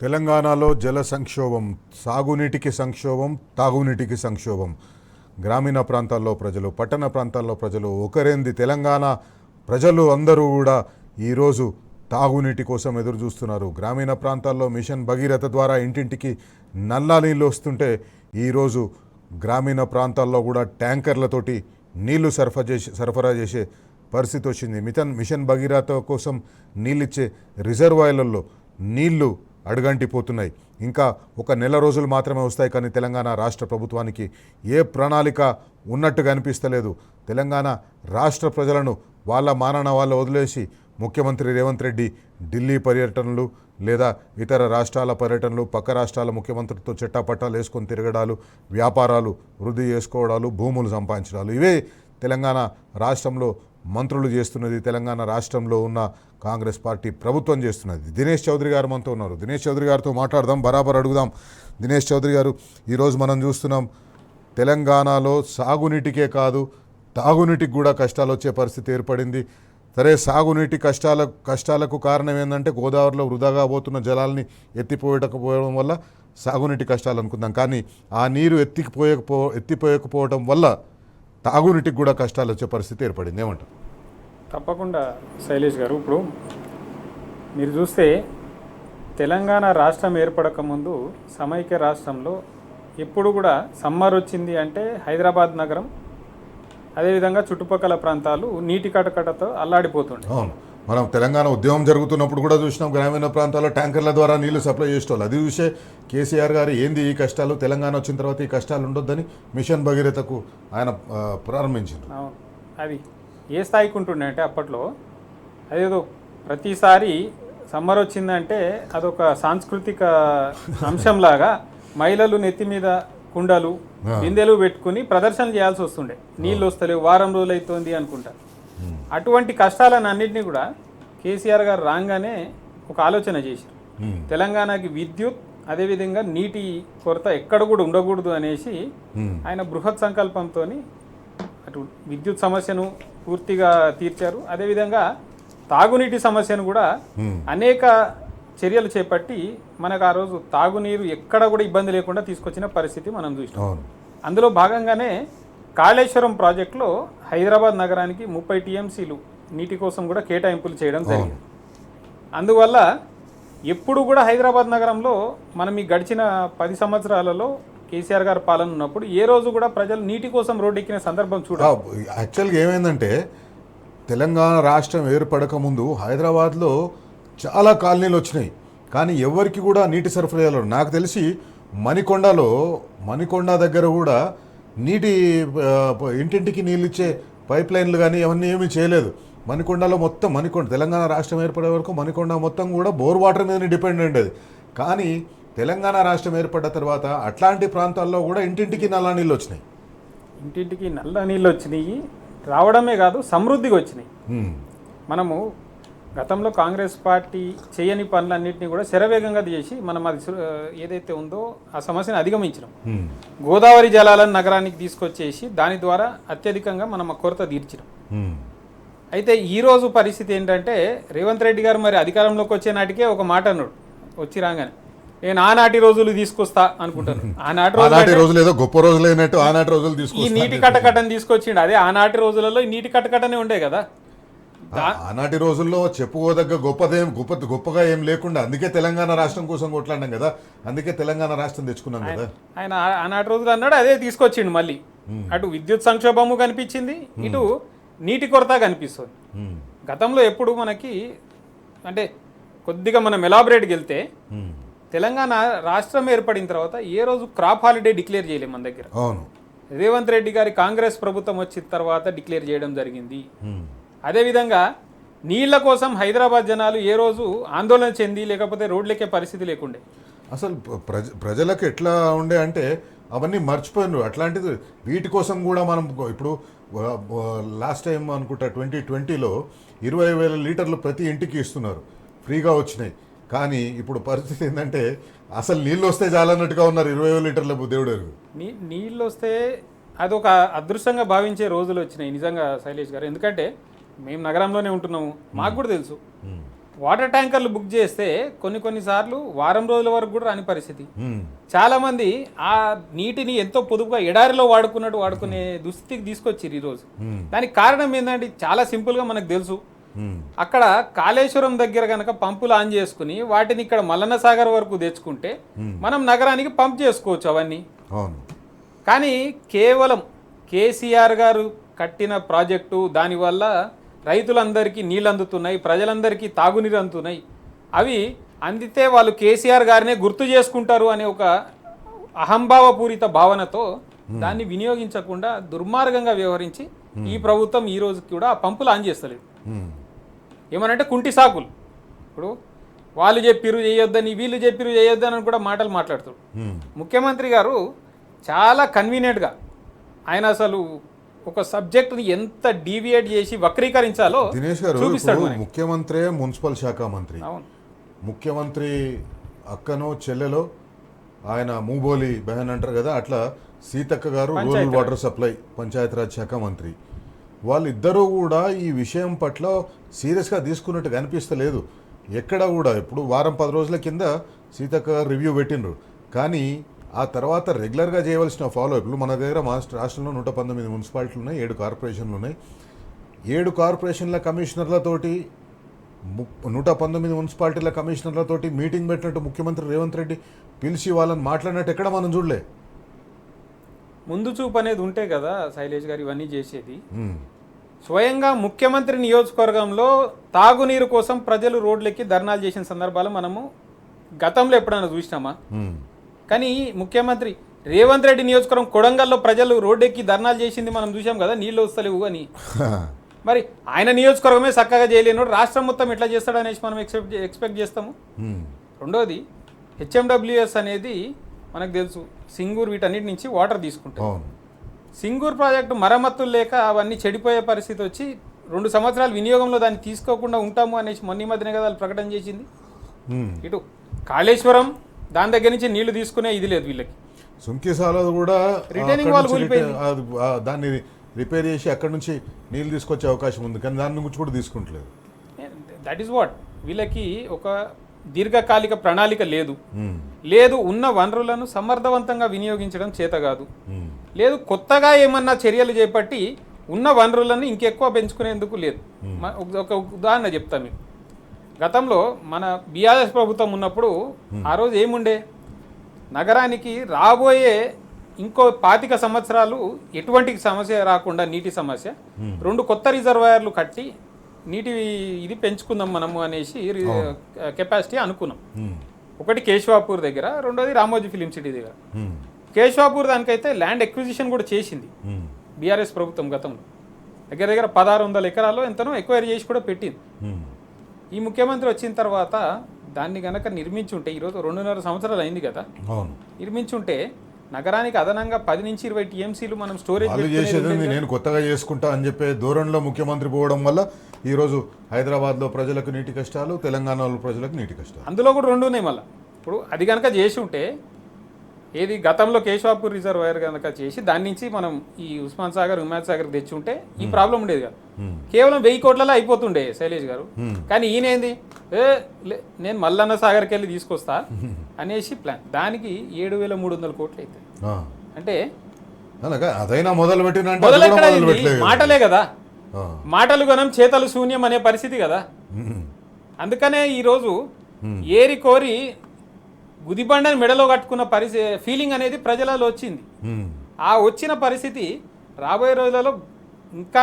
తెలంగాణలో జల సంక్షోభం, సాగునీటికి సంక్షోభం, తాగునీటికి సంక్షోభం. గ్రామీణ ప్రాంతాల్లో ప్రజలు, పట్టణ ప్రాంతాల్లో ప్రజలు, ఒకరేంది తెలంగాణ ప్రజలు అందరూ కూడా ఈరోజు తాగునీటి కోసం ఎదురు చూస్తున్నారు. గ్రామీణ ప్రాంతాల్లో మిషన్ భగీరథ ద్వారా ఇంటింటికి నల్లా నీళ్ళు వస్తుంటే ఈరోజు గ్రామీణ ప్రాంతాల్లో కూడా ట్యాంకర్లతోటి నీళ్లు సరఫరా చేసే పరిస్థితి వచ్చింది. మిషన్ భగీరథ కోసం నీళ్ళిచ్చే రిజర్వాయర్లలో నీళ్లు అడుగంటిపోతున్నాయి. ఇంకా ఒక నెల రోజులు మాత్రమే వస్తాయి, కానీ తెలంగాణ రాష్ట్ర ప్రభుత్వానికి ఏ ప్రణాళిక ఉన్నట్టుగా అనిపిస్తలేదు. తెలంగాణ రాష్ట్ర ప్రజలను వాళ్ళ మానన వాళ్ళు వదిలేసి ముఖ్యమంత్రి రేవంత్ రెడ్డి ఢిల్లీ పర్యటనలు లేదా ఇతర రాష్ట్రాల పర్యటనలు, పక్క రాష్ట్రాల ముఖ్యమంత్రితో చెట్టాపట్టాలు వేసుకొని తిరగడాలు, వ్యాపారాలు వృద్ధి చేసుకోవడాలు, భూములు సంపాదించడాలు, ఇవే తెలంగాణ రాష్ట్రంలో మంత్రులు చేస్తున్నది, తెలంగాణ రాష్ట్రంలో ఉన్న కాంగ్రెస్ పార్టీ ప్రభుత్వం చేస్తున్నది. దినేష్ చౌదరి గారు మనతో ఉన్నారు. దినేష్ చౌదరి గారితో మాట్లాడదాం, బరాబర్ అడుగుదాం. దినేష్ చౌదరి గారు, ఈరోజు మనం చూస్తున్నాం తెలంగాణలో సాగునీటికే కాదు తాగునీటికి కూడా కష్టాలు వచ్చే పరిస్థితి ఏర్పడింది. సరే, సాగునీటి కష్టాలకు కారణం ఏంటంటే గోదావరిలో వృధాగా పోతున్న జలాల్ని ఎత్తిపోయకపోవడం వల్ల సాగునీటి కష్టాలు అనుకుందాం. కానీ ఆ నీరు ఎత్తిపోయకపోవడం వల్ల తాగునీటికి కూడా కష్టాలు వచ్చే పరిస్థితి ఏర్పడింది. ఏమంటారు? తప్పకుండా శైలేష్ గారు, ఇప్పుడు మీరు చూస్తే తెలంగాణ రాష్ట్రం ఏర్పడక ముందు సమైక్య రాష్ట్రంలో ఎప్పుడు కూడా సమ్మర్ వచ్చింది అంటే హైదరాబాద్ నగరం అదేవిధంగా చుట్టుపక్కల ప్రాంతాలు నీటి కటకటతో అల్లాడిపోతుండే. అవును, మనం తెలంగాణ ఉద్యమం జరుగుతున్నప్పుడు కూడా చూసినాం, గ్రామీణ ప్రాంతాల్లో ట్యాంకర్ల ద్వారా నీళ్లు సప్లై చేసేవాళ్ళు. అది చూసే కేసీఆర్ గారు ఏంది ఈ కష్టాలు, తెలంగాణ వచ్చిన తర్వాత ఈ కష్టాలు ఉండొద్దని మిషన్ భగీరథకు ఆయన ప్రారంభించారు. అవును, అది ఏ స్థాయికి ఉంటుండే అంటే అప్పట్లో అదేదో ప్రతిసారి సమ్మర్ వచ్చిందంటే అదొక సాంస్కృతిక అంశంలాగా మహిళలు నెత్తి మీద కుండలు బిందెలు పెట్టుకుని ప్రదర్శన చేయాల్సి వస్తుండే. నీళ్ళు వస్తలేవు, వారం రోజులు అవుతుంది అనుకుంటా. అటువంటి కష్టాలను అన్నింటినీ కూడా కేసీఆర్ గారు రాగానే ఒక ఆలోచన చేశారు. తెలంగాణకి విద్యుత్ అదేవిధంగా నీటి కొరత ఎక్కడ కూడా ఉండకూడదు అనేసి ఆయన బృహత్ సంకల్పంతో అటు విద్యుత్ సమస్యను పూర్తిగా తీర్చారు. అదేవిధంగా తాగునీటి సమస్యను కూడా అనేక చర్యలు చేపట్టి మనకు ఆ రోజు తాగునీరు ఎక్కడ కూడా ఇబ్బంది లేకుండా తీసుకొచ్చిన పరిస్థితి మనం చూసినాం. అందులో భాగంగానే కాళేశ్వరం ప్రాజెక్టులో హైదరాబాద్ నగరానికి 30 టీఎంసీలు నీటి కోసం కూడా కేటాయింపులు చేయడం జరిగింది. అందువల్ల ఎప్పుడు కూడా హైదరాబాద్ నగరంలో మనం ఈ గడిచిన 10 సంవత్సరాలలో కేసీఆర్ గారు పాలన ఉన్నప్పుడు ఏ రోజు కూడా ప్రజలు నీటి కోసం రోడ్డు ఎక్కిన సందర్భం చూడాలి. యాక్చువల్గా ఏమైందంటే తెలంగాణ రాష్ట్రం ఏర్పడక ముందు హైదరాబాద్లో చాలా కాలనీలు వచ్చినాయి, కానీ ఎవరికి కూడా నీటి సరఫరా చేయాలి. నాకు తెలిసి మణికొండ దగ్గర కూడా నీటి ఇంటింటికి నీళ్ళు ఇచ్చే పైప్ లైన్లు కానీ అవన్నీ ఏమీ చేయలేదు. మణికొండలో మొత్తం తెలంగాణ రాష్ట్రం ఏర్పడే వరకు మణికొండ మొత్తం కూడా బోర్ వాటర్ మీద డిపెండ్ ఉండేది. కానీ తెలంగాణ రాష్ట్రం ఏర్పడ్డ తర్వాత అట్లాంటి ప్రాంతాల్లో కూడా ఇంటింటికి నల్ల నీళ్ళు వచ్చినాయి. ఇంటింటికి నల్ల నీళ్ళు వచ్చినాయి, రావడమే కాదు సమృద్ధిగా వచ్చినాయి. మనము గతంలో కాంగ్రెస్ పార్టీ చేయని పనులన్నింటినీ కూడా శరవేగంగా చేసి మనం అది ఏదైతే ఉందో ఆ సమస్యను అధిగమించినాం. గోదావరి జలాలను నగరానికి తీసుకొచ్చేసి దాని ద్వారా అత్యధికంగా మనం ఆ కొరత తీర్చినాం. అయితే ఈరోజు పరిస్థితి ఏంటంటే రేవంత్ రెడ్డి గారు మరి అధికారంలోకి వచ్చే నాటికే ఒక మాట అన్నాడు, వచ్చి రాగానే నేను ఆనాటి రోజులు తీసుకొస్తా అనుకుంటాను. ఆనాటి రోజులు ఏదో గొప్ప రోజులు అయినట్టు ఆనాటి రోజులు ఈ నీటి కటకటని తీసుకొచ్చిండు. అదే ఆనాటి రోజులలో ఈ నీటి కటకటనే ఉండే కదా. ఆనాటి రోజుల్లో చెప్పుకోదగ్గ గొప్పగా ఏం లేకుండా అందుకే తెలంగాణ రాష్ట్రం కోసం కొట్లాడినాం కదా, అందుకే తెలంగాణ రాష్ట్రం తెచ్చుకున్నాం కదా. ఆయన ఆనాటి రోజులు అన్నాడు, అదే తీసుకొచ్చిండు. మళ్ళీ అటు విద్యుత్ సంక్షోభము కనిపించింది, ఇటు నీటి కొరత కనిపిస్తుంది. గతంలో ఎప్పుడు మనకి అంటే కొద్దిగా మనం ఎలాబరేట్కి వెళ్తే తెలంగాణ రాష్ట్రం ఏర్పడిన తర్వాత ఏ రోజు క్రాప్ హాలిడే డిక్లేర్ చేయలేము మన దగ్గర. రేవంత్ రెడ్డి గారి కాంగ్రెస్ ప్రభుత్వం వచ్చిన తర్వాత డిక్లేర్ చేయడం జరిగింది. అదేవిధంగా నీళ్ల కోసం హైదరాబాద్ జనాలు ఏ రోజు ఆందోళన చెంది లేకపోతే రోడ్లెక్కే పరిస్థితి లేకుండే. అసలు ప్రజలకు ఎట్లా ఉండే అంటే అవన్నీ మర్చిపోయినారు. అట్లాంటిది వీటి కోసం కూడా మనం ఇప్పుడు లాస్ట్ టైం అనుకుంటా 2020లో 20,000 లీటర్లు ప్రతి ఇంటికి ఇస్తున్నారు, ఫ్రీగా వచ్చినాయి. కానీ ఇప్పుడు పరిస్థితి ఏంటంటే అసలు నీళ్ళు వస్తే చాలన్నట్టుగా ఉన్నారు. 20,000 లీటర్ల దేవుడు నీళ్ళు వస్తే అదొక అదృష్టంగా భావించే రోజులు వచ్చినాయి నిజంగా శైలేష్ గారు. ఎందుకంటే మేము నగరంలోనే ఉంటున్నాము, మాకు కూడా తెలుసు వాటర్ ట్యాంకర్లు బుక్ చేస్తే కొన్నిసార్లు వారం రోజుల వరకు కూడా రాని పరిస్థితి. ఉమ్, చాలామంది ఆ నీటిని ఎంతో పొదుపుగా ఎడారిలో వాడుకునే దుస్థితికి తీసుకొచ్చారు ఈరోజు. దానికి కారణం ఏంటంటే చాలా సింపుల్గా మనకు తెలుసు. ఉమ్, అక్కడ కాళేశ్వరం దగ్గర కనుక పంపులు ఆన్ చేసుకుని వాటిని ఇక్కడ మల్లన్న సాగర్ వరకు తెచ్చుకుంటే మనం నగరానికి పంప్ చేసుకోవచ్చు అవన్నీ. అవును. కానీ కేవలం కేసీఆర్ గారు కట్టిన ప్రాజెక్టు దానివల్ల రైతులందరికీ నీళ్ళు అందుతున్నాయి, ప్రజలందరికీ తాగునీరు అందుతున్నాయి. అవి అందితే వాళ్ళు కేసీఆర్ గారినే గుర్తు చేసుకుంటారు అనే ఒక అహంభావపూరిత భావనతో దాన్ని వినియోగించకుండా దుర్మార్గంగా వ్యవహరించి ఈ ప్రభుత్వం ఈ రోజు కూడా ఆ పంపులు ఆన్ చేస్తలేదు. ఉమ్, ఏమనంటే కుంటి సాకులు. ఇప్పుడు వాళ్ళు చెప్పిరు చేయొద్దని, వీళ్ళు చెప్పిరు చేయొద్దని అని కూడా మాటలు మాట్లాడుతారు. ఉమ్, ముఖ్యమంత్రి గారు చాలా కన్వీనియంట్గా ఆయన అసలు ఒక సబ్జెక్ట్ని ఎంత డీవియేట్ చేసి వక్రీకరించాలో దినేష్ గారు చూపిస్తాడు ఇప్పుడు మనకి. ముఖ్యమంత్రి మున్సిపల్ శాఖ మంత్రి, అవును, ముఖ్యమంత్రి అక్కనో చెల్లెలో ఆయన మూబోలి బెహన్ అంటారు కదా, అట్లా సీతక్క గారు రూరల్ వాటర్ సప్లై పంచాయతీరాజ్ శాఖ మంత్రి. వాళ్ళిద్దరూ కూడా ఈ విషయం పట్ల సీరియస్గా తీసుకున్నట్టు కనిపిస్తలేదు ఎక్కడ కూడా. ఇప్పుడు వారం 10 రోజుల కింద సీతక్క గారు రివ్యూ పెట్టినరు, కానీ ఆ తర్వాత రెగ్యులర్గా చేయవలసిన ఫాలో అప్లు మన దగ్గర మా రాష్ట్రంలో 119 మున్సిపాలిటీలు ఉన్నాయి, 7 కార్పొరేషన్లు ఉన్నాయి. 7 కార్పొరేషన్ల కమిషనర్లతోటి 119 మున్సిపాలిటీల కమిషనర్లతోటి మీటింగ్ పెట్టినట్టు ముఖ్యమంత్రి రేవంత్ రెడ్డి పిలిచి వాళ్ళని మాట్లాడినట్టు ఎక్కడ మనం చూడలే. ముందు చూపు అనేది ఉంటే కదా శైలేష్ గారు ఇవన్నీ చేసేది. ఉమ్, స్వయంగా ముఖ్యమంత్రి నియోజకవర్గంలో తాగునీరు కోసం ప్రజలు రోడ్లెక్కి ధర్నాలు చేసిన సందర్భాలు మనము గతంలో ఎప్పుడైనా చూసినామా? ఉమ్, కానీ ముఖ్యమంత్రి రేవంత్ రెడ్డి నియోజకవర్గం కొడంగల్లో ప్రజలు రోడ్డెక్కి ధర్నాలు చేసింది మనం చూసాం కదా, నీళ్ళు వస్తలేవు అని. మరి ఆయన నియోజకవర్గమే చక్కగా చేయలేనోడు రాష్ట్రం మొత్తం ఎట్లా చేస్తాడు అనేసి మనం ఎక్స్పెక్ట్ చేస్తాము. ఉమ్, రెండోది హెచ్ఎండబ్ల్యూఎస్ అనేది మనకు తెలుసు, సింగూరు వీటన్నిటి నుంచి వాటర్ తీసుకుంటాం. అవును. సింగూరు ప్రాజెక్టు మరమ్మతులు లేక అవన్నీ చెడిపోయే పరిస్థితి వచ్చి 2 సంవత్సరాలు వినియోగంలో దాన్ని తీసుకోకుండా ఉంటాము అనేసి మొన్న ఈ మధ్యనే కదా వాళ్ళు ప్రకటన చేసింది. ఉమ్, ఇటు కాళేశ్వరం దాని దగ్గర నుంచి నీళ్లు తీసుకునే ఇది లేదు వీళ్ళకి. సుంకిసాలలో కూడా రిటైనింగ్ అక్కడి వాల్ నుంచి కూలిపోయింది. దాన్ని రిపేర్ చేసి అక్కడ నుంచి నీళ్ళు తీసుకొచ్చే అవకాశం ఉంది, కానీ దాని గురించి కూడా తీసుకుంటలేదు. దట్ ఈస్ వాట్, వీళ్ళకి ఒక దీర్ఘకాలిక ప్రణాళిక లేదు. ఉమ్, లేదు ఉన్న వనరులను సమర్థవంతంగా వినియోగించడం చేత కాదు. ఉమ్, లేదు కొత్తగా ఏమన్నా చర్యలు చేపట్టి ఉన్న వనరులను ఇంకెక్కువ పెంచుకునేందుకు లేదు. ఒక ఉదాహరణ చెప్తాను మీకు. గతంలో మన బీఆర్ఎస్ ప్రభుత్వం ఉన్నప్పుడు ఆ రోజు ఏముండే, నగరానికి రాబోయే ఇంకో 25 సంవత్సరాలు ఎటువంటి సమస్య రాకుండా నీటి సమస్య 2 కొత్త రిజర్వాయర్లు కట్టి నీటి ఇది పెంచుకుందాం మనము అనేసి కెపాసిటీ అనుకున్నాం. ఉమ్, ఒకటి కేశవాపూర్ దగ్గర, రెండోది రామోజీ ఫిలిం సిటీ దగ్గర. ఉమ్, కేశవాపూర్ దానికైతే ల్యాండ్ ఎక్విజిషన్ కూడా చేసింది ఉమ్, బీఆర్ఎస్ ప్రభుత్వం గతంలో. దగ్గర 1600 ఎకరాల్లో ఎంతనో ఎక్వైరీ చేసి కూడా పెట్టింది. ఉమ్, ఈ ముఖ్యమంత్రి వచ్చిన తర్వాత దాన్ని గనక నిర్మించుంటే, ఈరోజు 2.5 సంవత్సరాలు అయింది కదా, అవును. నిర్మించుంటే నగరానికి అదనంగా 10 నుంచి 20 టీఎంసీలు మనం స్టోరేజ్ వాళ్ళు చేసేది నేను కొత్తగా చేసుకుంటా అని చెప్పే ధోరణిలో ముఖ్యమంత్రి పోవడం వల్ల ఈరోజు హైదరాబాద్లో ప్రజలకు నీటి కష్టాలు, తెలంగాణలో ప్రజలకు నీటి కష్టాలు. అందులో కూడా 2 ఉన్నాయి మళ్ళీ. ఇప్పుడు అది కనుక చేసి ఉంటే, ఏది గతంలో కేశవాపూర్ రిజర్వాయర్ కనుక చేసి దాని నుంచి మనం ఈ ఉస్మాన్ సాగర్, హిమాయత్ సాగర్ తెచ్చి ఉంటే ఈ ప్రాబ్లం ఉండేది కాదు. కేవలం 1000 కోట్లలో అయిపోతుండే శైలేష్ గారు. కానీ ఈయనేంది, నేను మల్లన్న సాగర్కి వెళ్ళి తీసుకొస్తా అనేసి ప్లాన్. దానికి 7300 కోట్లు అవుతుంది. అంటే అదైనా మొదలు పెట్టిన మాటలే కదా, మాటలు గనం చేతలు శూన్యం అనే పరిస్థితి కదా. అందుకనే ఈరోజు ఏరి కోరి గుదిబండని మెడలో కట్టుకున్న ఫీలింగ్ అనేది ప్రజలలో వచ్చింది. ఆ వచ్చిన పరిస్థితి రాబోయే రోజులలో ఇంకా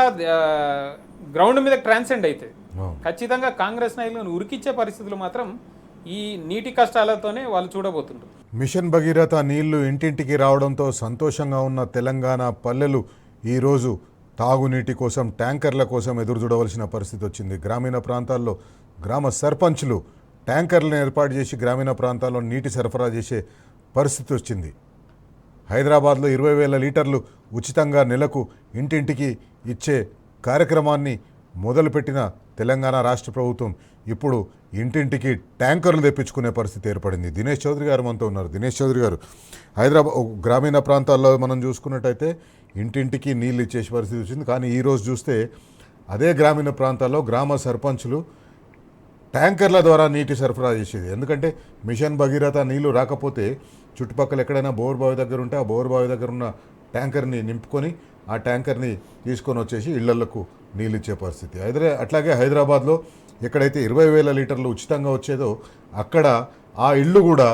గ్రౌండ్ మీద ట్రాన్సెండ్ అవుతుంది. ఖచ్చితంగా కాంగ్రెస్ నాయకులను ఉరికిచ్చే పరిస్థితులు మాత్రం ఈ నీటి కష్టాలతోనే వాళ్ళు చూడబోతుంటారు. మిషన్ భగీరథ నీళ్లు ఇంటింటికి రావడంతో సంతోషంగా ఉన్న తెలంగాణ పల్లెలు ఈరోజు తాగునీటి కోసం, ట్యాంకర్ల కోసం ఎదురు చూడవలసిన పరిస్థితి వచ్చింది. గ్రామీణ ప్రాంతాల్లో గ్రామ సర్పంచ్లు ట్యాంకర్లను ఏర్పాటు చేసి గ్రామీణ ప్రాంతాల్లో నీటి సరఫరా చేసే పరిస్థితి వచ్చింది. హైదరాబాద్లో 20,000 లీటర్లు ఉచితంగా నెలకు ఇంటింటికి ఇచ్చే కార్యక్రమాన్ని మొదలుపెట్టిన తెలంగాణ రాష్ట్ర ప్రభుత్వం ఇప్పుడు ఇంటింటికి ట్యాంకర్లు తెప్పించుకునే పరిస్థితి ఏర్పడింది. దినేష్ చౌదరి గారు మనతో ఉన్నారు. దినేష్ చౌదరి గారు, హైదరాబాద్ గ్రామీణ ప్రాంతాల్లో మనం చూసుకున్నట్టయితే ఇంటింటికి నీళ్ళు ఇచ్చే పరిస్థితి వచ్చింది. కానీ ఈరోజు చూస్తే అదే గ్రామీణ ప్రాంతాల్లో గ్రామ సర్పంచులు ట్యాంకర్ల ద్వారా నీటి సరఫరా చేసేది. ఎందుకంటే మిషన్ భగీరథ నీళ్లు రాకపోతే చుట్టుపక్కల ఎక్కడైనా బోర్ బావి దగ్గర ఉంటే ఆ బోర్ బావి దగ్గర ఉన్న ట్యాంకర్ని నింపుకొని ఆ ట్యాంకర్ని తీసుకొని వచ్చేసి ఇళ్లకు నీళ్ళు ఇచ్చే పరిస్థితి. అట్లాగే హైదరాబాద్లో ఎక్కడైతే 20,000 లీటర్లు ఉచితంగా వచ్చేదో అక్కడ ఆ ఇళ్ళు కూడా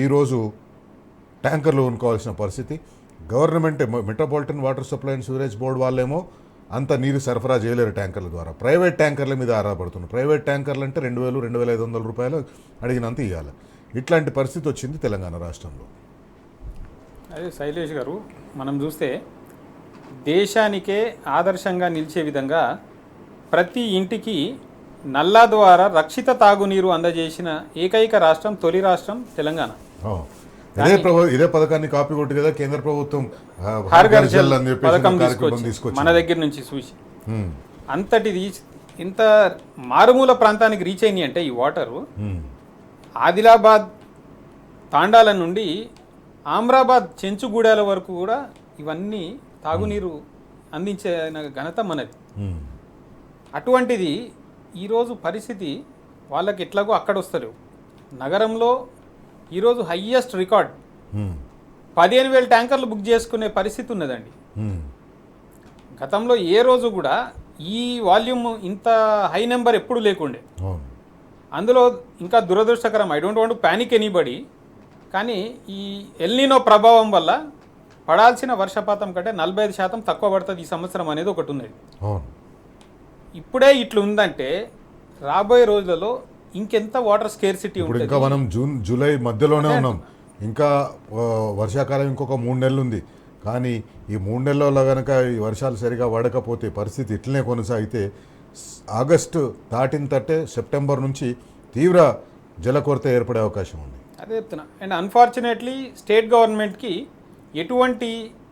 ఈరోజు ట్యాంకర్లు కొనుక్కోవాల్సిన పరిస్థితి. Government metropolitan water supply and sewerage board వాళ్ళేమో అంత నీరు సరఫరా చేయలేరు ట్యాంకర్ల ద్వారా, ప్రైవేట్ ట్యాంకర్ల మీద ఆధారపడుతున్నారు. ప్రైవేట్ ట్యాంకర్లు అంటే 2,000, 2,500 రూపాయలు అడిగినంత ఇవ్వాలి. ఇట్లాంటి పరిస్థితి వచ్చింది తెలంగాణ రాష్ట్రంలో. అదే శైలేష్ గారు, మనం చూస్తే దేశానికే ఆదర్శంగా నిలిచే విధంగా ప్రతి ఇంటికి నల్లా ద్వారా రక్షిత తాగునీరు అందజేసిన ఏకైక రాష్ట్రం, తొలి రాష్ట్రం తెలంగాణ. ఇదే పథకాన్ని కాపీ కొట్టి కదా కేంద్ర ప్రభుత్వం హర్ ఘర్ జల్ అని పథకం తీసుకొచ్చి మన దగ్గర నుంచి చూసి అంతటిది ఇంత మారుమూల ప్రాంతానికి రీచ్ అయినాయి అంటే ఈ వాటరు ఆదిలాబాద్ తాండాల నుండి ఆమ్రాబాద్ చెంచుగూడాల వరకు కూడా ఇవన్నీ తాగునీరు అందించే ఘనత మనది. అటువంటిది ఈరోజు పరిస్థితి వాళ్ళకి ఎట్లాగో అక్కడ వస్తలేవు. నగరంలో ఈరోజు హయ్యెస్ట్ రికార్డ్ 15,000 ట్యాంకర్లు బుక్ చేసుకునే పరిస్థితి ఉన్నదండి. గతంలో ఏ రోజు కూడా ఈ వాల్యూమ్ ఇంత హై నెంబర్ ఎప్పుడు లేకుండే. అందులో ఇంకా దురదృష్టకరం, I don't want panic anybody, కానీ ఈ ఎల్నినో ప్రభావం వల్ల పడాల్సిన వర్షపాతం కంటే 45% తక్కువ పడుతుంది ఈ సంవత్సరం అనేది ఒకటి ఉన్నది. ఇప్పుడే ఇట్లా ఉందంటే రాబోయే రోజులలో ఇంకెంత వాటర్ స్కేర్సిటీ ఉంటుంది. ఇంకా మనం జూలై మధ్యలోనే ఉన్నాం, ఇంకా వర్షాకాలం ఇంకొక 3 నెలలు ఉంది. కానీ ఈ 3 నెలల్లో కనుక ఈ వర్షాలు సరిగా పడకపోతే పరిస్థితి ఇట్లనే కొనసాగితే ఆగస్టు దాటిన సెప్టెంబర్ నుంచి తీవ్ర జల కొరత ఏర్పడే అవకాశం ఉంది. అదే చెప్తున్నా. అండ్ అన్ఫార్చునేట్లీ స్టేట్ గవర్నమెంట్కి ఎటువంటి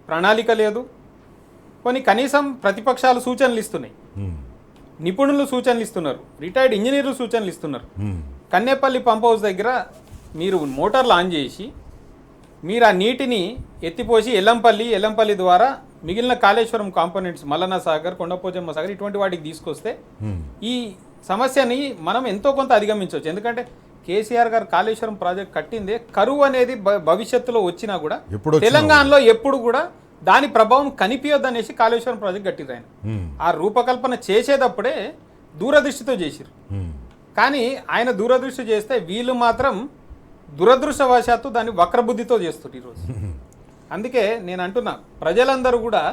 ప్రణాళిక లేదు. కొన్ని కనీసం ప్రతిపక్షాలు సూచనలు ఇస్తున్నాయి, నిపుణులు సూచనలు ఇస్తున్నారు, రిటైర్డ్ ఇంజనీర్లు సూచనలు ఇస్తున్నారు. కన్నేపల్లి పంప్ హౌస్ దగ్గర మీరు మోటార్లు ఆన్ చేసి మీరు ఆ నీటిని ఎత్తిపోసి ఎల్లంపల్లి ద్వారా మిగిలిన కాళేశ్వరం కాంపోనెంట్స్ మల్లన్న సాగర్, కొండపోచమ్మ సాగర్ ఇటువంటి వాటికి తీసుకొస్తే ఈ సమస్యని మనం ఎంతో కొంత అధిగమించవచ్చు. ఎందుకంటే కేసీఆర్ గారు కాళేశ్వరం ప్రాజెక్ట్ కట్టిందే కరువు అనేది భవిష్యత్తులో వచ్చినా కూడా తెలంగాణలో ఎప్పుడు కూడా దాని ప్రభావం కనిపించొద్దు అనేసి కాళేశ్వరం ప్రాజెక్ట్ కట్టిరు ఆయన. ఆ రూపకల్పన చేసేటప్పుడే దూరదృష్టితో చేసిరు. కానీ ఆయన దూరదృష్టి చేస్తే వీళ్ళు మాత్రం దురదృష్టవశాత్తు దాన్ని వక్రబుద్ధితో చేస్తారు ఈరోజు. అందుకే నేను అంటున్నా, ప్రజలందరూ కూడా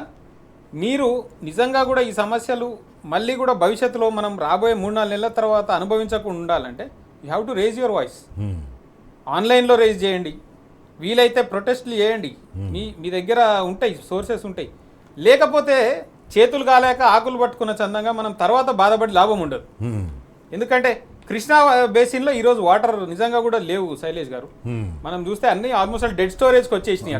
మీరు నిజంగా కూడా ఈ సమస్యలు మళ్ళీ కూడా భవిష్యత్తులో మనం రాబోయే 3-4 నెలల తర్వాత అనుభవించకుండా ఉండాలంటే you have to raise your voice. ఆన్లైన్లో రేజ్ చేయండి, వీలైతే ప్రొటెస్ట్లు చేయండి, మీ దగ్గర ఉంటాయి, సోర్సెస్ ఉంటాయి. లేకపోతే చేతులు కాలేక ఆకులు పట్టుకున్న చందంగా మనం తర్వాత బాధపడి లాభం ఉండదు. ఎందుకంటే కృష్ణా బేసిన్లో ఈరోజు వాటర్ నిజంగా కూడా లేవు శైలేష్ గారు. మనం చూస్తే అన్ని ఆల్మోస్ట్ డెడ్ స్టోరేజ్కి వచ్చేసినాయి.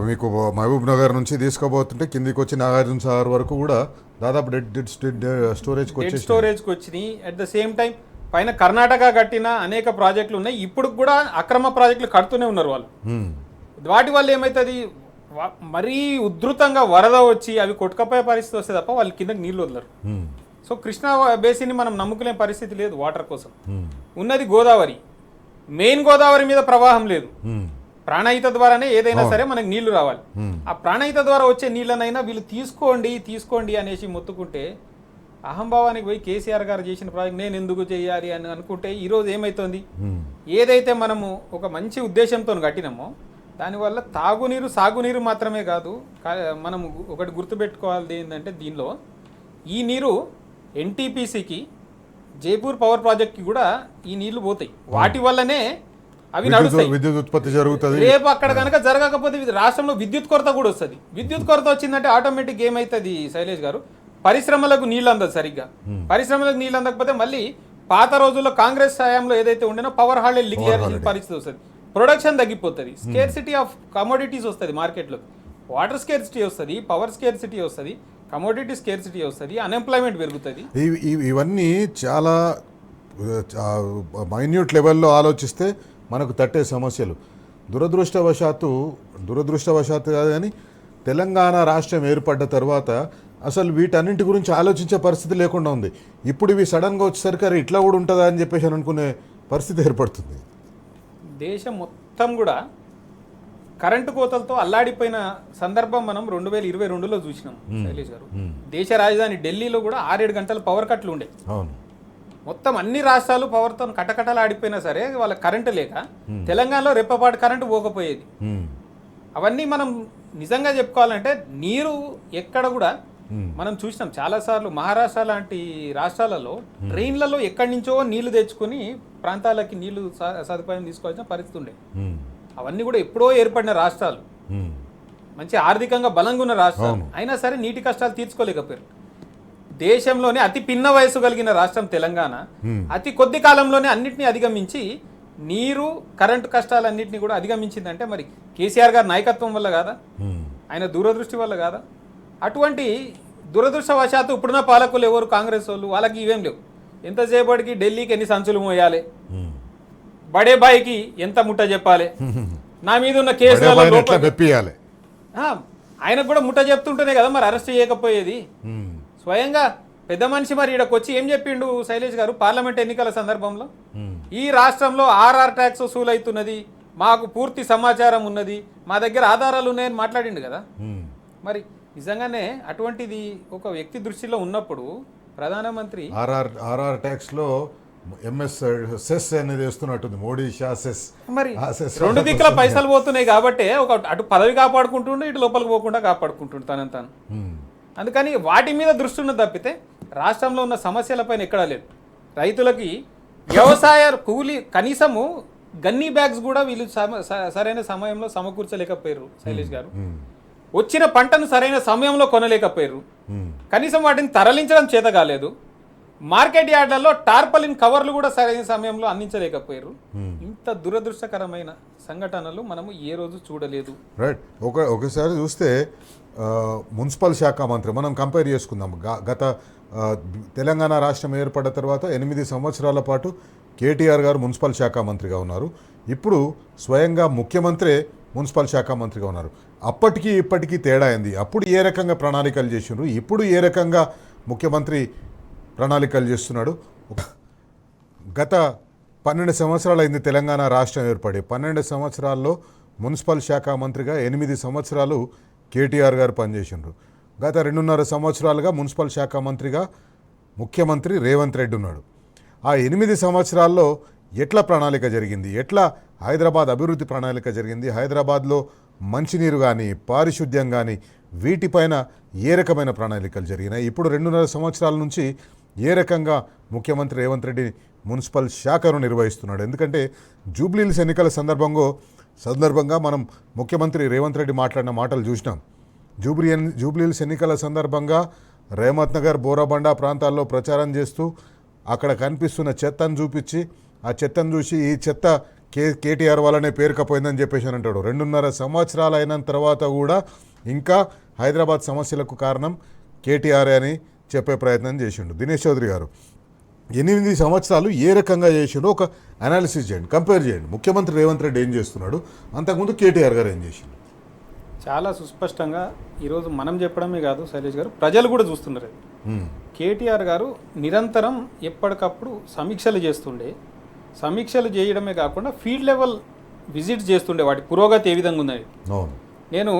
మీకు మహబూబ్ నగర్ నుంచి తీసుకోబోతుంటే కిందికి వచ్చి నాగార్జున సాగర్ వరకు కూడా దాదాపు డెడ్ స్టోరేజ్కి వచ్చినాయి. అట్ ద సేమ్ టైం పైన కర్ణాటక కట్టిన అనేక ప్రాజెక్టులు ఉన్నాయి. ఇప్పుడు కూడా అక్రమ ప్రాజెక్టులు కడుతూనే ఉన్నారు వాళ్ళు. వాటి వల్ల ఏమవుతుంది, మరీ ఉధృతంగా వరద వచ్చి అవి కొట్టుకపోయే పరిస్థితి వస్తే తప్ప వాళ్ళ కిందకి నీళ్ళు వదలరు. సో కృష్ణా బేసిన్ని మనం నమ్ముకునే పరిస్థితి లేదు వాటర్ కోసం. ఉన్నది గోదావరి, మెయిన్ గోదావరి మీద ప్రవాహం లేదు. ప్రాణహిత ద్వారానే ఏదైనా సరే మనకి నీళ్లు రావాలి. ఆ ప్రాణహిత ద్వారా వచ్చే నీళ్ళనైనా వీళ్ళు తీసుకోండి అనేసి మొత్తుకుంటే, అహంభావానికి పోయి కేసీఆర్ గారు చేసిన ప్రాజెక్ట్ నేను ఎందుకు చేయాలి అని అనుకుంటే ఈరోజు ఏమవుతుంది, ఏదైతే మనము ఒక మంచి ఉద్దేశంతో కట్టినామో దానివల్ల తాగునీరు సాగునీరు మాత్రమే కాదు, మనం ఒకటి గుర్తుపెట్టుకోవాలి ఏంటంటే దీనిలో ఈ నీరు ఎన్టీపీసీకి, జైపూర్ పవర్ ప్రాజెక్ట్కి కూడా ఈ నీళ్లు పోతాయి. వాటి వల్లనే అవి నడుస్తాయి, విద్యుత్ ఉత్పత్తి జరుగుతుంది. రేపు అక్కడ కనుక జరగకపోతే రాష్ట్రంలో విద్యుత్ కొరత కూడా వస్తుంది. విద్యుత్ కొరత వచ్చిందంటే ఆటోమేటిక్ ఏమవుతుంది శైలేష్ గారు, పరిశ్రమలకు నీళ్ళు అందదు సరిగ్గా. పరిశ్రమలకు నీళ్ళు అందకపోతే మళ్ళీ పాత రోజుల్లో కాంగ్రెస్ హయాంలో ఏదైతే ఉండేనో పవర్ హాలిడే డిక్లేర్ పరిస్థితి వస్తుంది, ప్రొడక్షన్ తగ్గిపోతుంది, స్కేర్సిటీ ఆఫ్ కమోడిటీస్ వస్తుంది మార్కెట్లో, వాటర్ స్కేర్సిటీ వస్తుంది, పవర్ స్కేర్సిటీ వస్తుంది, కమోడిటీ స్కేర్సిటీ వస్తుంది, అన్ఎంప్లాయ్మెంట్ పెరుగుతుంది. ఇవన్నీ చాలా మైన్యూట్ లెవెల్లో ఆలోచిస్తే మనకు తట్టే సమస్యలు. దురదృష్టవశాత్తు కాదు కానీ తెలంగాణ రాష్ట్రం ఏర్పడ్డ తర్వాత అసలు వీటన్నింటి గురించి ఆలోచించే పరిస్థితి లేకుండా ఉంది. ఇప్పుడు ఇవి సడన్గా వచ్చేసరికి అరే ఇట్లా కూడా ఉంటుందా అని చెప్పేసి అనుకునే పరిస్థితి ఏర్పడుతుంది. దేశం మొత్తం కూడా కరెంటు కోతలతో అల్లాడిపోయిన సందర్భం మనం 2022లో చూసినాం శైలేష్ గారు. దేశ రాజధాని ఢిల్లీలో కూడా 6-7 గంటల పవర్ కట్లు ఉండే. అవును, మొత్తం అన్ని రాష్ట్రాలు పవర్తో కటకటలు ఆడిపోయినా సరే వాళ్ళ కరెంటు లేక తెలంగాణలో రెప్పపాటు కరెంటు పోకపోయేది. అవన్నీ మనం నిజంగా చెప్పుకోవాలంటే నీరు ఎక్కడ కూడా మనం చూసినాం చాలాసార్లు. మహారాష్ట్ర లాంటి రాష్ట్రాలలో ట్రైన్లలో ఎక్కడి నుంచో నీళ్లు తెచ్చుకొని ప్రాంతాలకి నీళ్లు సదుపాయం తీసుకోవాల్సిన పరిస్థితి ఉండే. అవన్నీ కూడా ఎప్పుడో ఏర్పడిన రాష్ట్రాలు, మంచి ఆర్థికంగా బలంగా ఉన్న రాష్ట్రాలు, అయినా సరే నీటి కష్టాలు తీర్చుకోలేకపోయారు. దేశంలోనే అతి పిన్న వయసు కలిగిన రాష్ట్రం తెలంగాణ అతి కొద్ది కాలంలోనే అన్నింటినీ అధిగమించి నీరు కరెంటు కష్టాలన్నింటినీ కూడా అధిగమించిందంటే మరి కేసీఆర్ గారి నాయకత్వం వల్ల కాదా, ఆయన దూరదృష్టి వల్ల కాదా? అటువంటి దురదృష్టవశాత్తు ఇప్పుడున్న పాలకులు ఎవరు కాంగ్రెస్ వాళ్ళు, వాళ్ళకి ఇవేం లేవు. ఎంతసేపటికి ఢిల్లీకి ఎన్ని సంచులు మోయాలి, బడే బాయికి ఎంత ముట్ట చెప్పాలి, నా మీద ఉన్న కేసులలో ఆయనకు కూడా ముట్ట చెప్తుంటేనే కదా మరి అరెస్ట్ చేయకపోయేది. స్వయంగా పెద్ద మనిషి మరి ఇక్కడికి వచ్చి ఏం చెప్పిండు శైలేష్ గారు పార్లమెంట్ ఎన్నికల సందర్భంలో? ఈ రాష్ట్రంలో ఆర్ఆర్ ట్యాక్స్ వసూలు అవుతున్నది, మాకు పూర్తి సమాచారం ఉన్నది, మా దగ్గర ఆధారాలు ఉన్నాయని మాట్లాడిండు కదా. మరి నిజంగానే అటువంటిది ఒక వ్యక్తి దృష్టిలో ఉన్నప్పుడు ప్రధానమంత్రి ఆర్ఆర్ ట్యాక్స్ లో ఎంఎస్ సెస్ అనేది వేస్తున్నట్టుంది, మోడీ షా సెస్. మరి 2 దిక్కుల పైసలు పోతున్నాయి కాబట్టి ఒక అటు పదవి కాపాడుకుంటుండే, ఇటు లోపలికి పోకుండా కాపాడుకుంటుండే తనని తాను. అందుకని వాటి మీద దృష్టి ఉన్నది తప్పితే రాష్ట్రంలో ఉన్న సమస్యలపైన ఎక్కడా లేదు. రైతులకి వ్యవసాయ కూలి కనీసము గన్నీ బ్యాగ్స్ కూడా వీళ్ళు సరైన సమయంలో సమకూర్చలేకపోయారు శైలేష్ గారు. వచ్చిన పంటను సరైన సమయంలో కొనలేకపోయారు, కనీసం వాటిని తరలించడం చేత కాలేదు. మార్కెట్ యార్డ్లలో టార్పలిన్ కవర్లు కూడా సరైన సమయంలో అందించలేకపోయారు. ఇంత దురదృష్టకరమైన సంఘటనలు మనము ఏ రోజు చూడలేదు. రైట్. ఒకసారి చూస్తే మున్సిపల్ శాఖ మంత్రి మనం కంపేర్ చేసుకుందాం. గత తెలంగాణ రాష్ట్రం ఏర్పడిన తర్వాత 8 సంవత్సరాల పాటు కేటీఆర్ గారు మున్సిపల్ శాఖ మంత్రిగా ఉన్నారు. ఇప్పుడు స్వయంగా ముఖ్యమంత్రే మున్సిపల్ శాఖ మంత్రిగా ఉన్నారు. అప్పటికి ఇప్పటికీ తేడా అయింది. అప్పుడు ఏ రకంగా ప్రణాళికలు చేసినారు, ఇప్పుడు ఏ రకంగా ముఖ్యమంత్రి ప్రణాళికలు చేస్తున్నాడు. గత 12 సంవత్సరాలు అయింది తెలంగాణ రాష్ట్రం ఏర్పడి. 12 సంవత్సరాల్లో మున్సిపల్ శాఖ మంత్రిగా 8 సంవత్సరాలు కేటీఆర్ గారు పనిచేసినారు. గత 2.5 సంవత్సరాలుగా మున్సిపల్ శాఖ మంత్రిగా ముఖ్యమంత్రి రేవంత్ రెడ్డి ఉన్నాడు. ఆ 8 సంవత్సరాల్లో ఎట్లా ప్రణాళిక జరిగింది, ఎట్లా హైదరాబాద్ అభివృద్ధి ప్రణాళిక జరిగింది, హైదరాబాద్లో మంచినీరు కానీ పారిశుద్ధ్యం కానీ వీటిపైన ఏ రకమైన ప్రణాళికలు జరిగినాయి, ఇప్పుడు 2.5 సంవత్సరాల నుంచి ఏ రకంగా ముఖ్యమంత్రి రేవంత్ రెడ్డి మున్సిపల్ శాఖను నిర్వహిస్తున్నాడు. ఎందుకంటే జూబ్లీహిల్స్ ఎన్నికల సందర్భంగా మనం ముఖ్యమంత్రి రేవంత్ రెడ్డి మాట్లాడిన మాటలు చూసినాం. జూబ్లీహిల్స్ ఎన్నికల సందర్భంగా రేమత్ నగర్, బోరాబండ ప్రాంతాల్లో ప్రచారం చేస్తూ అక్కడ కనిపిస్తున్న చెత్తను చూపించి ఆ చెత్తను చూసి ఈ చెత్త కేటీఆర్ వల్లనే పేరుకపోయిందని చెప్పేసి అని అంటాడు. 2.5 సంవత్సరాలు అయిన తర్వాత కూడా ఇంకా హైదరాబాద్ సమస్యలకు కారణం కేటీఆర్ అని చెప్పే ప్రయత్నం చేసిండు. దినేష్ చౌదరి గారు 8 సంవత్సరాలు ఏ రకంగా చేసిండో ఒక అనాలిసిస్ చేయండి, కంపేర్ చేయండి. ముఖ్యమంత్రి రేవంత్ రెడ్డి ఏం చేస్తున్నాడు, అంతకుముందు కేటీఆర్ గారు ఏం చేసిండు. చాలా సుస్పష్టంగా ఈరోజు మనం చెప్పడమే కాదు శైలేష్ గారు, ప్రజలు కూడా చూస్తున్నారు. కేటీఆర్ గారు నిరంతరం ఎప్పటికప్పుడు సమీక్షలు చేస్తుండే, సమీక్షలు చేయడమే కాకుండా ఫీల్డ్ లెవెల్ విజిట్స్ చేస్తుండే, వాటి పురోగతి ఏ విధంగా ఉన్నది. నేను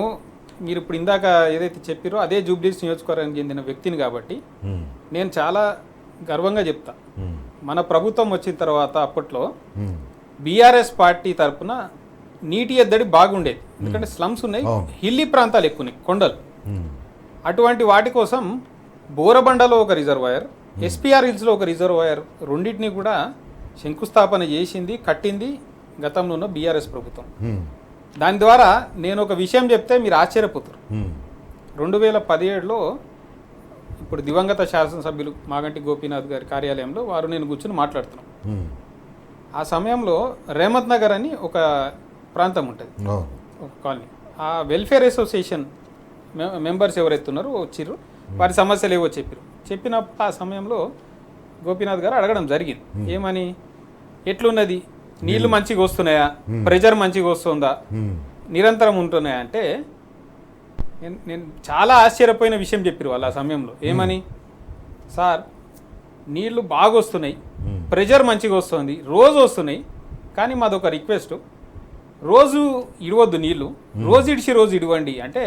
మీరు ఇప్పుడు ఇందాక ఏదైతే చెప్పారో అదే జూబ్లీహిల్స్ నియోజకవర్గానికి చెందిన వ్యక్తిని కాబట్టి నేను చాలా గర్వంగా చెప్తా. మన ప్రభుత్వం వచ్చిన తర్వాత అప్పట్లో బీఆర్ఎస్ పార్టీ తరఫున నీటి ఎద్దడి బాగుండేది. ఎందుకంటే స్లమ్స్ ఉన్నాయి, హిల్లీ ప్రాంతాలు ఎక్కువ ఉన్నాయి, కొండలు. అటువంటి వాటి కోసం బోరబండలో ఒక రిజర్వాయర్, ఎస్పీఆర్ హిల్స్లో ఒక రిజర్వాయర్, రెండింటినీ కూడా శంకుస్థాపన చేసింది, కట్టింది గతంలో ఉన్న బీఆర్ఎస్ ప్రభుత్వం. దాని ద్వారా నేను ఒక విషయం చెప్తే మీరు ఆశ్చర్యపోతారు. 2017లో ఇప్పుడు దివంగత శాసనసభ్యులు మాగంటి గోపీనాథ్ గారి కార్యాలయంలో నేను కూర్చొని మాట్లాడుతున్నాం. ఆ సమయంలో రేమత్ నగర్ అని ఒక ప్రాంతం ఉంటుంది, ఒక కాలనీ. ఆ వెల్ఫేర్ అసోసియేషన్ మెంబర్స్ ఎవరైతే ఉన్నారో వచ్చిర్రు, వారి సమస్యలు ఏవో చెప్పినప్పుడు ఆ సమయంలో గోపీనాథ్ గారు అడగడం జరిగింది, ఏమని, ఎట్లున్నది, నీళ్లు మంచిగా వస్తున్నాయా, ప్రెజర్ మంచిగా వస్తుందా, నిరంతరం ఉంటున్నాయా అంటే నేను చాలా ఆశ్చర్యపోయిన విషయం చెప్పారు వాళ్ళు ఆ సమయంలో ఏమని, సార్ నీళ్లు బాగా వస్తున్నాయి, ప్రెషర్ మంచిగా వస్తుంది, రోజు వస్తున్నాయి, కానీ మాదొక రిక్వెస్ట్, రోజు ఇడవద్దు నీళ్లు, రోజు ఇడిచి రోజు ఇడవండి అంటే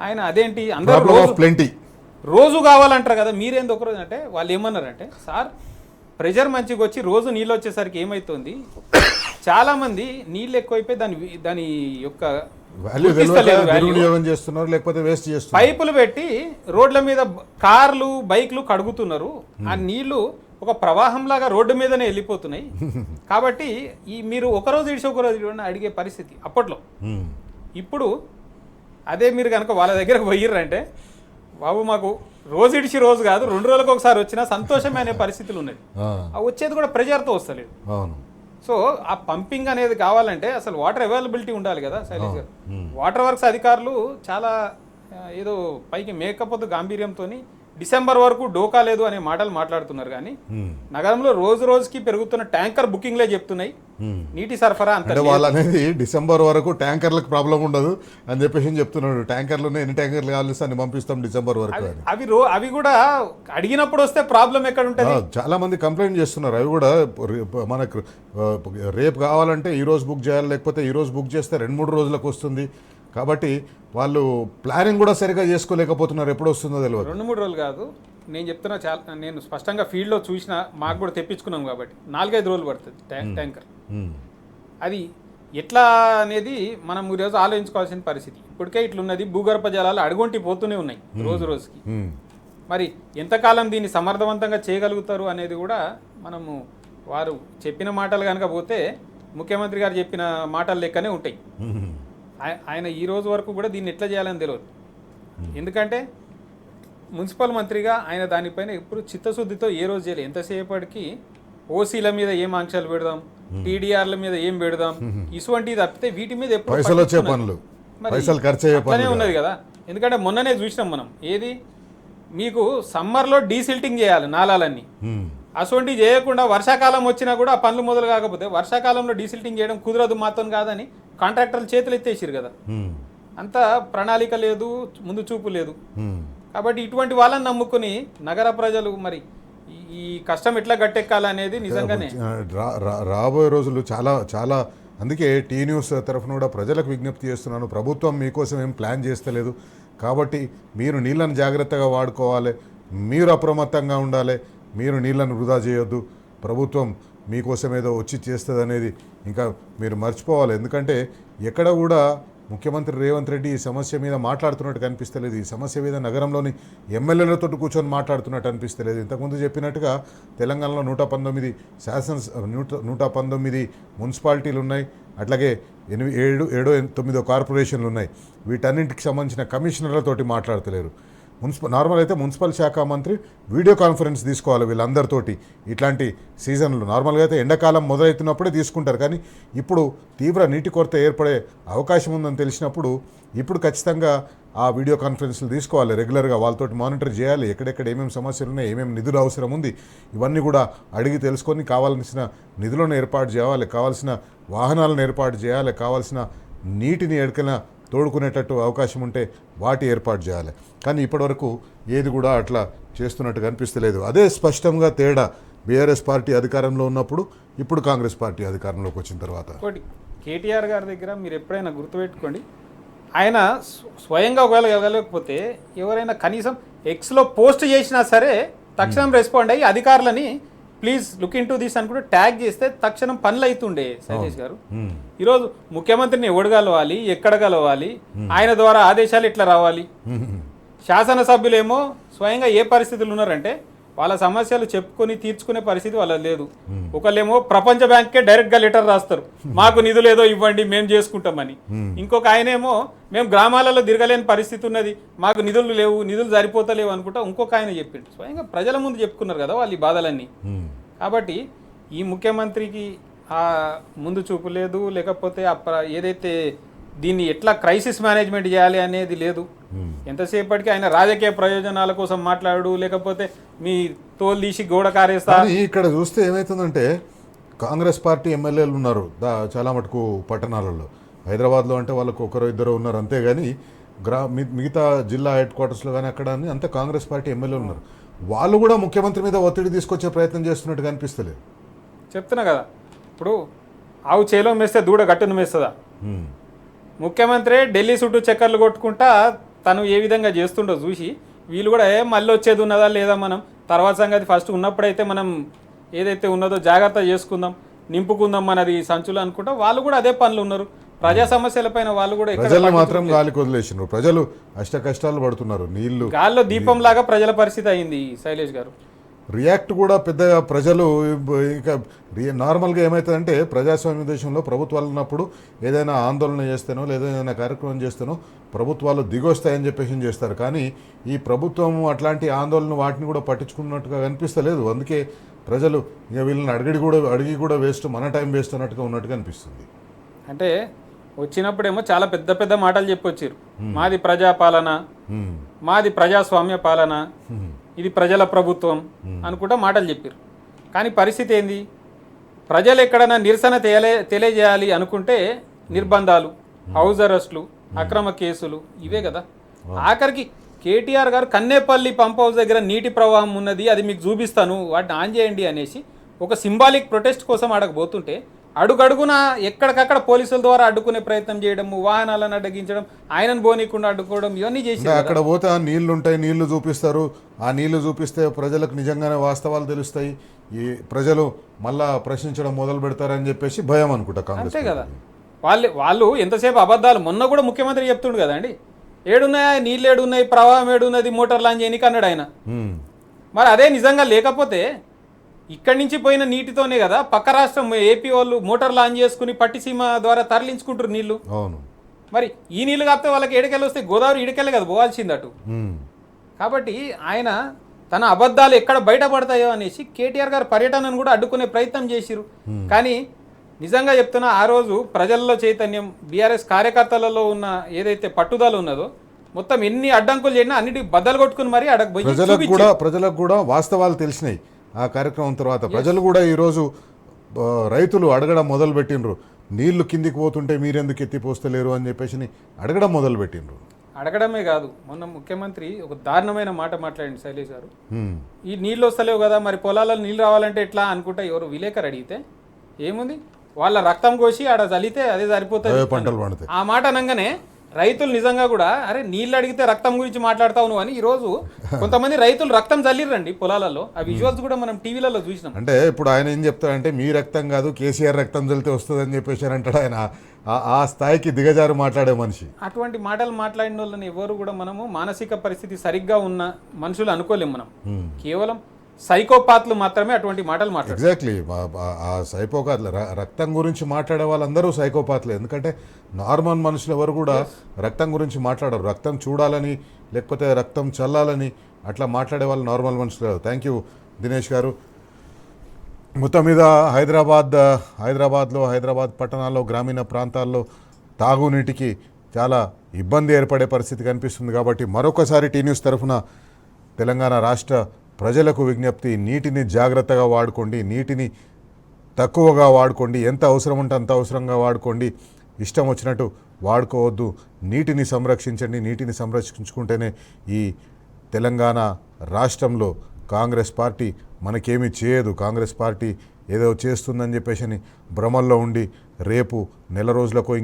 ఆయన అదేంటి అందరూ రోజు కావాలంటారు కదా, మీరేంది ఒకరోజు అంటే వాళ్ళు ఏమన్నారంటే, సార్ ప్రెషర్ మంచిగా వచ్చి రోజు నీళ్ళు వచ్చేసరికి ఏమవుతుంది, చాలామంది నీళ్ళు ఎక్కువైపోయి దాని యొక్క పైపులు పెట్టి రోడ్ల మీద కార్లు బైక్లు కడుగుతున్నారు, ఆ నీళ్లు ఒక ప్రవాహంలాగా రోడ్డు మీదనే వెళ్ళిపోతున్నాయి, కాబట్టి మీరు ఒకరోజు ఇడిచి ఒకరోజు ఇడిచి అడిగే పరిస్థితి అప్పట్లో. ఇప్పుడు అదే మీరు కనుక వాళ్ళ దగ్గరకు పోయిర్రంటే, బాబు మాకు రోజు ఇడిచి రోజు కాదు 2 రోజులకు ఒకసారి వచ్చినా సంతోషమే అనే పరిస్థితులు ఉన్నాయి. వచ్చేది కూడా ప్రెజర్తో వస్తలేదు. సో ఆ పంపింగ్ అనేది కావాలంటే అసలు వాటర్ అవైలబిలిటీ ఉండాలి కదా శైలేష్ గారు. వాటర్ వర్క్స్ అధికారులు చాలా ఏదో పైకి మేకపోతే గాంభీర్యంతో డిసెంబర్ వరకు డోకా లేదు అనే మాటలు మాట్లాడుతున్నారు, కానీ నగరంలో రోజు రోజుకి పెరుగుతున్న ట్యాంకర్ బుకింగ్లే చెప్తున్నాయి నీటి సరఫరా అంత. వాళ్ళు అనేది డిసెంబర్ వరకు ట్యాంకర్లకు ప్రాబ్లం ఉండదు అని చెప్పేసి చెప్తున్నాడు. ట్యాంకర్లు ఎన్ని ట్యాంకర్లు కావాలి అని పంపిస్తాం డిసెంబర్ వరకు. అవి కూడా అడిగినప్పుడు వస్తే ప్రాబ్లం ఎక్కడ ఉంటుంది. చాలా మంది కంప్లైంట్ చేస్తున్నారు. అవి కూడా మనకు రేపు కావాలంటే ఈ రోజు బుక్ చేయాలి, లేకపోతే ఈ రోజు బుక్ చేస్తే 2-3 రోజులకు వస్తుంది. కాబట్టి వాళ్ళు ప్లానింగ్ కూడా సరిగా చేసుకోలేకపోతున్నారు. ఎప్పుడు వస్తుందో తెలియదు. 2-3 రోజులు కాదు, నేను చెప్తున్నా, చాలా నేను స్పష్టంగా ఫీల్డ్లో చూసిన, మాకు కూడా తెప్పించుకున్నాం కాబట్టి 4-5 రోజులు పడుతుంది ట్యాంకర్. అది ఎట్లా అనేది మనం ఈరోజు ఆలోచించుకోవాల్సిన పరిస్థితి. ఇప్పటికే ఇట్లున్నది, భూగర్భ జలాలు అడుగొంటి పోతూనే ఉన్నాయి రోజు రోజుకి. మరి ఎంతకాలం దీన్ని సమర్థవంతంగా చేయగలుగుతారు అనేది కూడా మనము, వారు చెప్పిన మాటలు కనుక పోతే ముఖ్యమంత్రి గారు చెప్పిన మాటలు లెక్కనే ఉంటాయి. ఆయన ఈ రోజు వరకు కూడా దీన్ని ఎట్లా చేయాలని తెలియదు. ఎందుకంటే మున్సిపల్ మంత్రిగా ఆయన దానిపైన ఎప్పుడు చిత్తశుద్ధితో ఏ రోజు చేయలేదు. ఎంతసేపటికి ఓసీల మీద ఏం ఆంక్షలు పెడదాం, టీడీఆర్ల మీద ఏం పెడదాం, ఇటువంటివి తప్పితే వీటి మీద ఎప్పుడు అట్లనే ఉన్నది కదా. ఎందుకంటే మొన్ననే చూసినాం మనం, ఏది మీకు సమ్మర్లో డీసిల్టింగ్ చేయాలి నాలాలన్నీ, అటువంటివి చేయకుండా వర్షాకాలం వచ్చినా కూడా ఆ పనులు మొదలు కాకపోతే వర్షాకాలంలో డీసిల్టింగ్ చేయడం కుదరదు మాత్రం కాదని కాంట్రాక్టర్లు చేతులు ఎత్తేసారు కదా. అంత ప్రణాళిక లేదు, ముందు చూపు లేదు. కాబట్టి ఇటువంటి వాళ్ళని నమ్ముకుని నగర ప్రజలు మరి ఈ కష్టం ఎట్లా గట్టెక్కాలనేది నిజంగానే రాబోయే రోజులు చాలా చాలా. అందుకే టీ న్యూస్ తరఫున కూడా ప్రజలకు విజ్ఞప్తి చేస్తున్నాను, ప్రభుత్వం మీకోసం ఏం ప్లాన్ చేస్తలేదు. కాబట్టి మీరు నీళ్ళను జాగ్రత్తగా వాడుకోవాలి, మీరు అప్రమత్తంగా ఉండాలి, మీరు నీళ్ళను వృధా చేయొద్దు. ప్రభుత్వం మీకోసం ఏదో వచ్చి చేస్తుంది అనేది ఇంకా మీరు మర్చిపోవాలి. ఎందుకంటే ఎక్కడ కూడా ముఖ్యమంత్రి రేవంత్ రెడ్డి ఈ సమస్య మీద మాట్లాడుతున్నట్టు కనిపిస్తలేదు. ఈ సమస్య మీద నగరంలోని ఎమ్మెల్యేలతో కూర్చొని మాట్లాడుతున్నట్టు అనిపిస్తలేదు. ఇంతకుముందు చెప్పినట్టుగా తెలంగాణలో 119 119 మున్సిపాలిటీలు ఉన్నాయి, అట్లాగే 7-9 కార్పొరేషన్లు ఉన్నాయి. వీటన్నింటికి సంబంధించిన కమిషనర్లతోటి మాట్లాడతలేరు. నార్మల్ అయితే మున్సిపల్ శాఖ మంత్రి వీడియో కాన్ఫరెన్స్ తీసుకోవాలి వీళ్ళందరితోటి. ఇట్లాంటి సీజన్లు నార్మల్గా అయితే ఎండాకాలం మొదలవుతున్నప్పుడే తీసుకుంటారు, కానీ ఇప్పుడు తీవ్ర నీటి కొరత ఏర్పడే అవకాశం ఉందని తెలిసినప్పుడు ఇప్పుడు ఖచ్చితంగా ఆ వీడియో కాన్ఫరెన్స్లు తీసుకోవాలి. రెగ్యులర్గా వాళ్ళతోటి మానిటర్ చేయాలి, ఎక్కడెక్కడ ఏమేమి సమస్యలు ఉన్నాయి, ఏమేమి నిధులు అవసరం ఉంది, ఇవన్నీ కూడా అడిగి తెలుసుకొని కావాల్సిన నిధులను ఏర్పాటు చేయాలి, కావాల్సిన వాహనాలను ఏర్పాటు చేయాలి, కావాల్సిన నీటిని ఎక్కడికైనా తోడుకునేటట్టు అవకాశం ఉంటే వాటి ఏర్పాటు చేయాలి. కానీ ఇప్పటివరకు ఏది కూడా అట్లా చేస్తున్నట్టు కనిపిస్తలేదు. అదే స్పష్టంగా తేడా బీఆర్ఎస్ పార్టీ అధికారంలో ఉన్నప్పుడు, ఇప్పుడు కాంగ్రెస్ పార్టీ అధికారంలోకి వచ్చిన తర్వాత. కేటీఆర్ గారి దగ్గర మీరు ఎప్పుడైనా గుర్తుపెట్టుకోండి, ఆయన స్వయంగా ఒకవేళ వెళ్ళలేకపోతే ఎవరైనా కనీసం ఎక్స్లో పోస్ట్ చేసినా సరే తక్షణం రెస్పాండ్ అయ్యి అధికారులని please look in to this అనుకుంటే ట్యాగ్ చేస్తే తక్షణం పనులు అవుతుండే. శైలేష్ గారు, ఈరోజు ముఖ్యమంత్రిని ఎవడు కలవాలి, ఎక్కడ కలవాలి, ఆయన ద్వారా ఆదేశాలు ఎట్లా రావాలి, శాసనసభ్యులేమో స్వయంగా ఏ పరిస్థితులు ఉన్నారంటే వాళ్ళ సమస్యలు చెప్పుకొని తీర్చుకునే పరిస్థితి వాళ్ళ లేదు. ఒకళ్ళేమో ప్రపంచ బ్యాంక్కే డైరెక్ట్గా లెటర్ రాస్తారు, మాకు నిధులు ఏదో ఇవ్వండి మేము చేసుకుంటామని. ఇంకొక ఆయనేమో మేము గ్రామాలలో తిరగలేని పరిస్థితి ఉన్నది, మాకు నిధులు లేవు, నిధులు సరిపోతలేవు అనుకుంటా ఇంకొక ఆయన చెప్పిండు. స్వయంగా ప్రజల ముందు చెప్పుకున్నారు కదా వాళ్ళు ఈ బాధలన్నీ. కాబట్టి ఈ ముఖ్యమంత్రికి ఆ ముందు చూపు లేదు, లేకపోతే ఏదైతే దీన్ని ఎట్లా క్రైసిస్ మేనేజ్మెంట్ చేయాలి అనేది లేదు. ఎంతసేపటికి ఆయన రాజకీయ ప్రయోజనాల కోసం మాట్లాడు, లేకపోతే మీ తోలు తీసి గోడ కారేస్తా. ఇక్కడ చూస్తే ఏమవుతుందంటే కాంగ్రెస్ పార్టీ ఎమ్మెల్యేలు ఉన్నారు చాలా మటుకు పట్టణాలలో. హైదరాబాద్లో అంటే వాళ్ళకు 1-2 ఉన్నారు అంతేగాని మిగతా జిల్లా హెడ్ క్వార్టర్స్లో కానీ అక్కడ అని అంతా కాంగ్రెస్ పార్టీ ఎమ్మెల్యేలు ఉన్నారు. వాళ్ళు కూడా ముఖ్యమంత్రి మీద ఒత్తిడి తీసుకొచ్చే ప్రయత్నం చేస్తున్నట్టుగా అనిపిస్తలేదు. చెప్తున్నా కదా, ఇప్పుడు ఆవు చేలో మేస్తే దూడ గట్టును మేస్తుందా? ముఖ్యమంత్రి ఢిల్లీ చుట్టూ చక్కర్లు కొట్టుకుంటా తను ఏ విధంగా చేస్తుండో చూసి వీళ్ళు కూడా మళ్ళీ వచ్చేది ఉన్నదా లేదా, మనం తర్వాత సంగతి, ఫస్ట్ ఉన్నప్పుడైతే మనం ఏదైతే ఉన్నదో జాగ్రత్త చేసుకుందాం, నింపుకుందాం మనది సంచులు అనుకుంటా వాళ్ళు కూడా అదే పనులు ఉన్నారు. ప్రజా సమస్యలపైన వాళ్ళు కూడా ప్రజలు మాత్రం గాలికి వదిలేసినారు. ప్రజలు అష్ట కష్టాలు పడుతున్నారు. నీళ్లు గాల్లో దీపం లాగా ప్రజల పరిస్థితి అయింది శైలేష్ గారు. రియాక్ట్ కూడా పెద్దగా ప్రజలు ఇంకా నార్మల్గా ఏమవుతుందంటే ప్రజాస్వామ్య దేశంలో ప్రభుత్వాలు ఉన్నప్పుడు ఏదైనా ఆందోళన చేస్తేనో లేదా ఏదైనా కార్యక్రమం చేస్తేనో ప్రభుత్వాలు దిగొస్తాయని చెప్పేసి చేస్తారు. కానీ ఈ ప్రభుత్వం అట్లాంటి ఆందోళన వాటిని కూడా పట్టించుకున్నట్టుగా కనిపిస్తలేదు. అందుకే ప్రజలు ఇక వీళ్ళని అడిగి కూడా వేస్ట్, మన టైం వేస్ట్ అన్నట్టుగా ఉన్నట్టుగా అనిపిస్తుంది. అంటే వచ్చినప్పుడేమో చాలా పెద్ద పెద్ద మాటలు చెప్పొచ్చారు. మాది ప్రజాపాలన, మాది ప్రజాస్వామ్య పాలన, ఇది ప్రజల ప్రభుత్వం అనుకుంటా మాటలు చెప్పారు. కానీ పరిస్థితి ఏంది? ప్రజలు ఎక్కడైనా నిరసన తెలియజేయాలి అనుకుంటే నిర్బంధాలు, హౌస్ అరెస్టులు, అక్రమ కేసులు, ఇవే కదా. ఆఖరికి కేటీఆర్ గారు కన్నేపల్లి పంప్ హౌస్ దగ్గర నీటి ప్రవాహం ఉన్నది, అది మీకు చూపిస్తాను, వాటిని ఆన్ చేయండి అనేసి ఒక సింబాలిక్ ప్రొటెస్ట్ కోసం అడగబోతుంటే అడుగడుగున ఎక్కడికక్కడ పోలీసుల ద్వారా అడ్డుకునే ప్రయత్నం చేయడం, వాహనాలను అడ్డగించడం, ఆయనను బోనీకుండా అడ్డుకోవడం, ఇవన్నీ చేసి అక్కడ పోతే నీళ్లు ఉంటాయి, నీళ్లు చూపిస్తారు. ఆ నీళ్లు చూపిస్తే ప్రజలకు నిజంగానే వాస్తవాలు తెలుస్తాయి, ఈ ప్రజలు మళ్ళా ప్రశ్నించడం మొదలు పెడతారని చెప్పేసి భయం అనుకుంటా కాంగ్రెస్. అంతే కదా. వాళ్ళు ఎంతసేపు అబద్ధాలు. మొన్న కూడా ముఖ్యమంత్రి చెప్తుండు కదండి, ఏడున్నాయా నీళ్ళు, ఏడున్నాయి, ప్రవాహం ఏడున్నది, మోటార్ లాంచ్ చేయనికి అన్నాడు ఆయన. మరి అదే నిజంగా లేకపోతే ఇక్కడి నుంచి పోయిన నీటితోనే కదా పక్క రాష్ట్రం ఏపీ వాళ్ళు మోటార్ లాంచ్ చేసుకుని పట్టిసీమ ద్వారా తరలించుకుంటారు నీళ్లు. అవును. మరి ఈ నీళ్లు కాకపోతే వాళ్ళకి ఏడకెళ్ళి వస్తే గోదావరి ఇడకెళ్ళే కదా పోవాల్సింది అటు. కాబట్టి ఆయన తన అబద్ధాలు ఎక్కడ బయటపడతాయో అనేసి కేటీఆర్ గారు పర్యటనను కూడా అడ్డుకునే ప్రయత్నం చేసిరు. కానీ నిజంగా చెప్తున్నా, ఆ రోజు ప్రజల్లో చైతన్యం, బీఆర్ఎస్ కార్యకర్తలలో ఉన్న ఏదైతే పట్టుదల ఉన్నదో మొత్తం ఎన్ని అడ్డంకులు చేసినా అన్నిటికి బద్దలు కొట్టుకుని మరీ అడగబోయి ప్రజలకు కూడా వాస్తవాలు తెలిసినాయి. ఆ కార్యక్రమం తర్వాత ప్రజలు కూడా ఈరోజు రైతులు అడగడం మొదలుపెట్టిండ్రు. నీళ్లు కిందికి పోతుంటే మీరెందుకు ఎత్తిపోస్తలేరు అని చెప్పేసి అడగడం మొదలుపెట్టిండ్రు. అడగడమే కాదు, మొన్న ముఖ్యమంత్రి ఒక దారుణమైన మాట మాట్లాడింది శైలేష్ గారు. ఈ నీళ్ళు వస్తలేవు కదా, మరి పొలాలలో నీళ్ళు రావాలంటే ఎట్లా అనుకుంటా ఎవరు విలేకరు అడిగితే ఏముంది, వాళ్ళ రక్తం కోసి ఆడ చలితే అదే సరిపోతుంది పంటలు పండుతాయి. ఆ మాట అనగానే రైతులు నిజంగా కూడా అరే నీళ్ళు అడిగితే రక్తం గురించి మాట్లాడతావు నువ్వు అని ఈరోజు కొంతమంది రైతులు రక్తం చల్లిరండి పొలాలలో. ఆ విజువల్స్ కూడా మనం టీవీలలో చూసినాం. అంటే ఇప్పుడు ఆయన ఏం చెప్తాడంటే మీ రక్తం కాదు కేసీఆర్ రక్తం చల్లితే వస్తుందని చెప్పేసి అంటాడు ఆయన. ఆ స్థాయికి దిగజారు మాట్లాడే మనిషి. అటువంటి మాటలు మాట్లాడిన వాళ్ళని ఎవరు కూడా మనము మానసిక పరిస్థితి సరిగ్గా ఉన్న మనుషులు అనుకోలేము. మనం కేవలం సైకోపాత్లు మాత్రమే అటువంటి మాటలు మాట్లాడారు. ఎగ్జాక్ట్లీ. ఆ సైకోపాత్లు రక్తం గురించి మాట్లాడే వాళ్ళందరూ సైకోపాత్లే. ఎందుకంటే నార్మల్ మనుషులు ఎవరు కూడా రక్తం గురించి మాట్లాడరు. రక్తం చూడాలని లేకపోతే రక్తం చల్లాలని అట్లా మాట్లాడే వాళ్ళు నార్మల్ మనుషులు. థ్యాంక్ యూ దినేష్ గారు. మొత్తం మీద హైదరాబాద్లో హైదరాబాద్ పట్టణాల్లో గ్రామీణ ప్రాంతాల్లో తాగునీటికి చాలా ఇబ్బంది ఏర్పడే పరిస్థితి కనిపిస్తుంది. కాబట్టి మరొకసారి టీ న్యూస్ తరఫున తెలంగాణ రాష్ట్ర ప్రజలకు విజ్ఞప్తి, నీటిని జాగ్రత్తగా వాడుకోండి, నీటిని తక్కువగా వాడుకోండి, ఎంత అవసరం ఉంటే అంత అవసరంగా వాడుకోండి, ఇష్టం వచ్చినట్టు వాడుకోవద్దు, నీటిని సంరక్షించండి. నీటిని సంరక్షించుకుంటేనే ఈ తెలంగాణ రాష్ట్రంలో కాంగ్రెస్ పార్టీ మనకేమీ చేయదు, కాంగ్రెస్ పార్టీ ఏదో చేస్తుందని చెప్పేసి భ్రమల్లో ఉండి రేపు నెల రోజులకో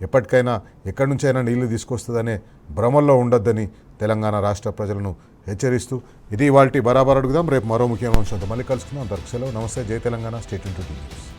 ఎప్పటికైనా ఎక్కడి నుంచైనా నీళ్లు తీసుకొస్తుందనే భ్రమల్లో ఉండొద్దని తెలంగాణ రాష్ట్ర ప్రజలను హెచ్చరిస్తూ ఇది ఇవాల్టి బరాబర్ అడుగుదాం. రేపు మరో ముఖ్యమైన అంశంతో మళ్ళీ కలుసుకుందాం. అంతవరకు సెలవు. నమస్తే. జై Telangana. Stay tuned to news.